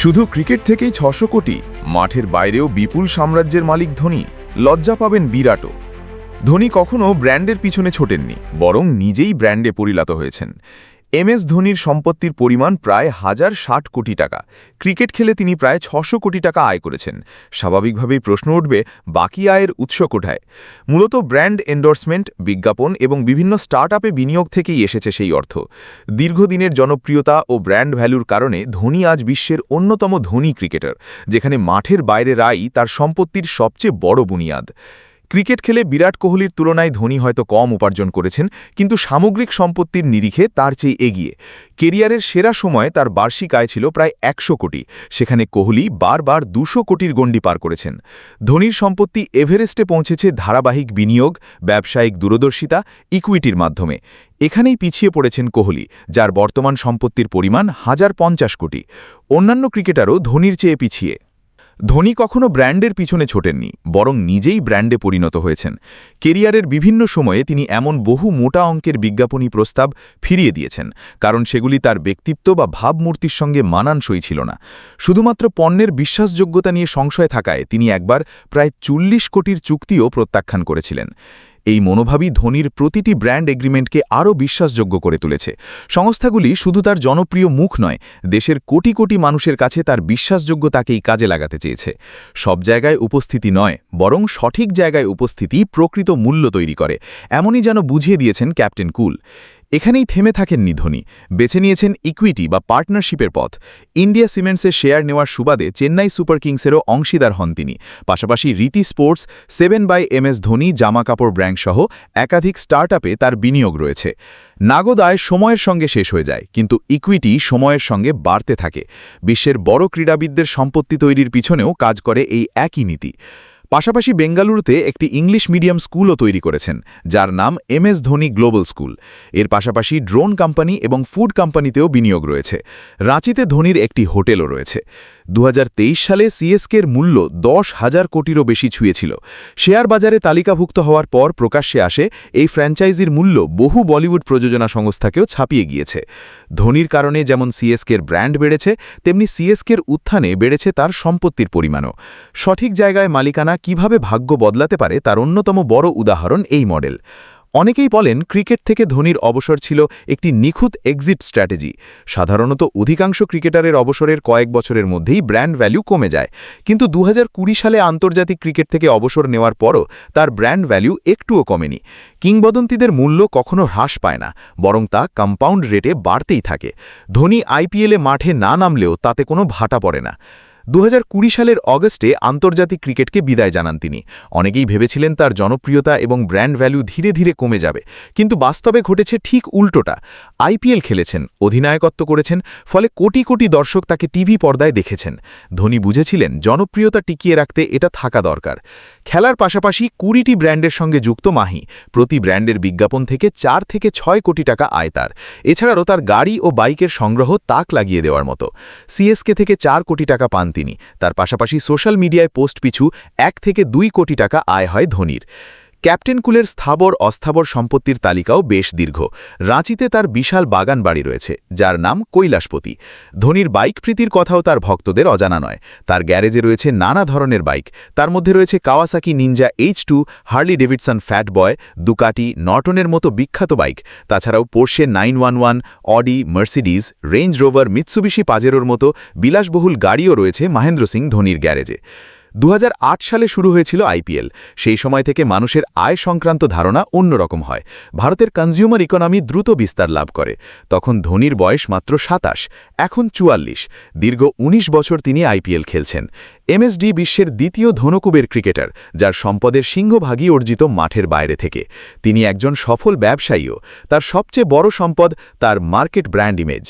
শুধু ক্রিকেট থেকেই ৬০০ কোটি, মাঠের বাইরেও বিপুল সাম্রাজ্যের মালিক ধোনি। লজ্জা পাবেন বিরাটও। ধোনি কখনো ব্র্যান্ডের পিছনে ছোটেননি, বরং নিজেই ব্র্যান্ডে পরিণত হয়েছেন। এমএস ধোনির সম্পত্তির পরিমাণ প্রায় 1060 কোটি টাকা। ক্রিকেট খেলে তিনি প্রায় ৬০০ কোটি টাকা আয় করেছেন। স্বাভাবিকভাবেই প্রশ্ন উঠবে, বাকি আয়ের উৎস কোথায়? মূলত ব্র্যান্ড এন্ডোর্সমেন্ট, বিজ্ঞাপন এবং বিভিন্ন স্টার্টআপে বিনিয়োগ থেকেই এসেছে সেই অর্থ। দীর্ঘদিনের জনপ্রিয়তা ও ব্র্যান্ড ভ্যালুর কারণে ধোনি আজ বিশ্বের অন্যতম ধনী ক্রিকেটার, যেখানে মাঠের বাইরের আয়ই তার সম্পত্তির সবচেয়ে বড় বুনিয়াদ। ক্রিকেট খেলে বিরাট কোহলির তুলনায় ধোনি হয়তো কম উপার্জন করেছেন, কিন্তু সামগ্রিক সম্পত্তির নিরিখে তার চেয়ে এগিয়ে। কেরিয়ারের সেরা সময়ে তার বার্ষিক আয় ছিল প্রায় ১০০ কোটি, সেখানে কোহলি বারবার ২০০ কোটির গণ্ডি পার করেছেন। ধোনির সম্পত্তি এভারেস্টে পৌঁছেছে ধারাবাহিক বিনিয়োগ, ব্যবসায়িক দূরদর্শিতা, ইকুইটির মাধ্যমে। এখানেই পিছিয়ে পড়েছেন কোহলি, যার বর্তমান সম্পত্তির পরিমাণ ১০৫০ কোটি। অন্যান্য ক্রিকেটারও ধোনির চেয়ে পিছিয়ে। ধোনি কখনো ব্র্যান্ডের পিছনে ছোটেননি, বরং নিজেই ব্র্যান্ডে পরিণত হয়েছেন। কেরিয়ারের বিভিন্ন সময়ে তিনি এমন বহু মোটা অঙ্কের বিজ্ঞাপনী প্রস্তাব ফিরিয়ে দিয়েছেন, কারণ সেগুলি তার ব্যক্তিত্ব বা ভাবমূর্তির সঙ্গে মানানসই ছিল না। শুধুমাত্র পণ্যের বিশ্বাসযোগ্যতা নিয়ে সংশয় থাকায় তিনি একবার প্রায় ৪০ কোটির চুক্তিও প্রত্যাখ্যান করেছিলেন। এই মনোভাবই ধোনির প্রতিটি ব্র্যান্ড এগ্রিমেন্টকে আরও বিশ্বাসযোগ্য করে তুলেছে। সংস্থাগুলি শুধু তার জনপ্রিয় মুখ নয়, দেশের কোটি কোটি মানুষের কাছে তার বিশ্বাসযোগ্যতাকেই কাজে লাগাতে চেয়েছে। সব জায়গায় উপস্থিতি নয়, বরং সঠিক জায়গায় উপস্থিতি প্রকৃত মূল্য তৈরি করে, এমনই যেন বুঝিয়ে দিয়েছেন ক্যাপ্টেন কুল। এখানেই থেমে থাকেননি ধোনি, বেছে নিয়েছেন ইকুইটি বা পার্টনারশিপের পথ। ইন্ডিয়া সিমেন্টসের শেয়ার নেওয়ার সুবাদে চেন্নাই সুপার কিংসেরও অংশীদার হন তিনি। পাশাপাশি রীতি স্পোর্টস, 7/MS ধোনি জামাকাপড় ব্র্যান্ডসহ একাধিক স্টার্টআপে তার বিনিয়োগ রয়েছে। নাগদ আয় সময়ের সঙ্গে শেষ হয়ে যায়, কিন্তু ইকুইটি সময়ের সঙ্গে বাড়তে থাকে। বিশ্বের বড় ক্রীড়াবিদদের সম্পত্তি তৈরির পিছনেও কাজ করে এই একই নীতি। পাশাপাশি বেঙ্গালুরুতে একটি ইংলিশ মিডিয়াম স্কুলও তৈরি করেছেন, যার নাম MS ধোনি গ্লোবাল স্কুল। এর পাশাপাশি ড্রোন কোম্পানি এবং ফুড কোম্পানিতেও বিনিয়োগ রয়েছে। রাঁচিতে ধোনির একটি হোটেলও রয়েছে। ২০২৩ সালে সিএসকের মূল্য ১০,০০০ কোটিরও বেশি ছুঁয়েছিল। শেয়ার বাজারে তালিকাভুক্ত হওয়ার পর প্রকাশ্যে আসে এই ফ্র্যাঞ্চাইজির মূল্য বহু বলিউড প্রযোজনা সংস্থাকেও ছাপিয়ে গিয়েছে। ধোনির কারণে যেমন সিএসকের ব্র্যান্ড বেড়েছে, তেমনি সিএসকের উত্থানে বেড়েছে তার সম্পত্তির পরিমাণও। সঠিক জায়গায় মালিকানা কিভাবে ভাগ্য বদলাতে পারে তার অন্যতম বড় উদাহরণ এই মডেল। অনেকেই বলেন ক্রিকেট থেকে ধোনির অবসর ছিল একটি নিখুঁত এক্সিট স্ট্র্যাটেজি। সাধারণত অধিকাংশ ক্রিকেটারের অবসরের কয়েক বছরের মধ্যেই ব্র্যান্ড ভ্যালু কমে যায়, কিন্তু ২০২০ সালে আন্তর্জাতিক ক্রিকেট থেকে অবসর নেওয়ার পরও তার ব্র্যান্ড ভ্যালু একটুও কমেনি। কিংবদন্তিদের মূল্য কখনো হ্রাস পায় না, বরং তা কম্পাউন্ড রেটে বাড়তেই থাকে। ধোনি আইপিএলে মাঠে না নামলেও তাতে কোনো ভাটা পড়ে না। ২০২০ সালের অগস্টে আন্তর্জাতিক ক্রিকেটকে বিদায় জানান তিনি। অনেকেই ভেবেছিলেন তার জনপ্রিয়তা এবং ব্র্যান্ড ভ্যালু ধীরে ধীরে কমে যাবে, কিন্তু বাস্তবে ঘটেছে ঠিক উল্টোটা। আইপিএল খেলেছেন, অধিনায়কত্ব করেছেন, ফলে কোটি কোটি দর্শক তাকে টিভি পর্দায় দেখেছেন। ধোনি বুঝেছিলেন জনপ্রিয়তা টিকিয়ে রাখতে এটা থাকা দরকার। খেলার পাশাপাশি ২০টি ব্র্যান্ডের সঙ্গে যুক্ত মাহি। প্রতি ব্র্যান্ডের বিজ্ঞাপন থেকে ৪ থেকে ৬ কোটি টাকা আয় তার। এছাড়াও তার গাড়ি ও বাইকের সংগ্রহ তাক লাগিয়ে দেওয়ার মতো। সিএসকে থেকে ৪ কোটি টাকা পান তিনি। তার পাশাপাশি সোশ্যাল মিডিয়ায় পোস্ট পিছু ১ থেকে ২ কোটি টাকা আয় হয় ধোনির। ক্যাপ্টেন কুলের স্থাবর অস্থাবর সম্পত্তির তালিকাও বেশ দীর্ঘ। রাঁচিতে তার বিশাল বাগান বাড়ি রয়েছে, যার নাম কৈলাসপতি। ধোনির বাইক প্রীতির কথাও তার ভক্তদের অজানা নয়। তার গ্যারেজে রয়েছে নানা ধরনের বাইক, তার মধ্যে রয়েছে Kawasaki Ninja H2, Harley Davidson Fat Boy, Ducati, নর্টনের মতো বিখ্যাত বাইক। তাছাড়াও Porsche 911, Audi, Mercedes, Range Rover, Mitsubishi পাজেরোর মতো বিলাসবহুল গাড়িও রয়েছে মহেন্দ্র সিং ধোনির গ্যারেজে। ২০০৮ সালে শুরু হয়েছিল আইপিএল। সেই সময় থেকে মানুষের আয় সংক্রান্ত ধারণা অন্যরকম হয়। ভারতের কনজিউমার ইকোনমি দ্রুত বিস্তার লাভ করে। তখন ধোনির বয়স মাত্র ২৭, এখন ৪৪। দীর্ঘ ১৯ বছর তিনি আইপিএল খেলছেন। এমএসডি বিশ্বের দ্বিতীয় ধনকুবের ক্রিকেটার, যার সম্পদের সিংহভাগই অর্জিত মাঠের বাইরে থেকে। তিনি একজন সফল ব্যবসায়ীও। তার সবচেয়ে বড় সম্পদ তার মার্কেট ব্র্যান্ড ইমেজ।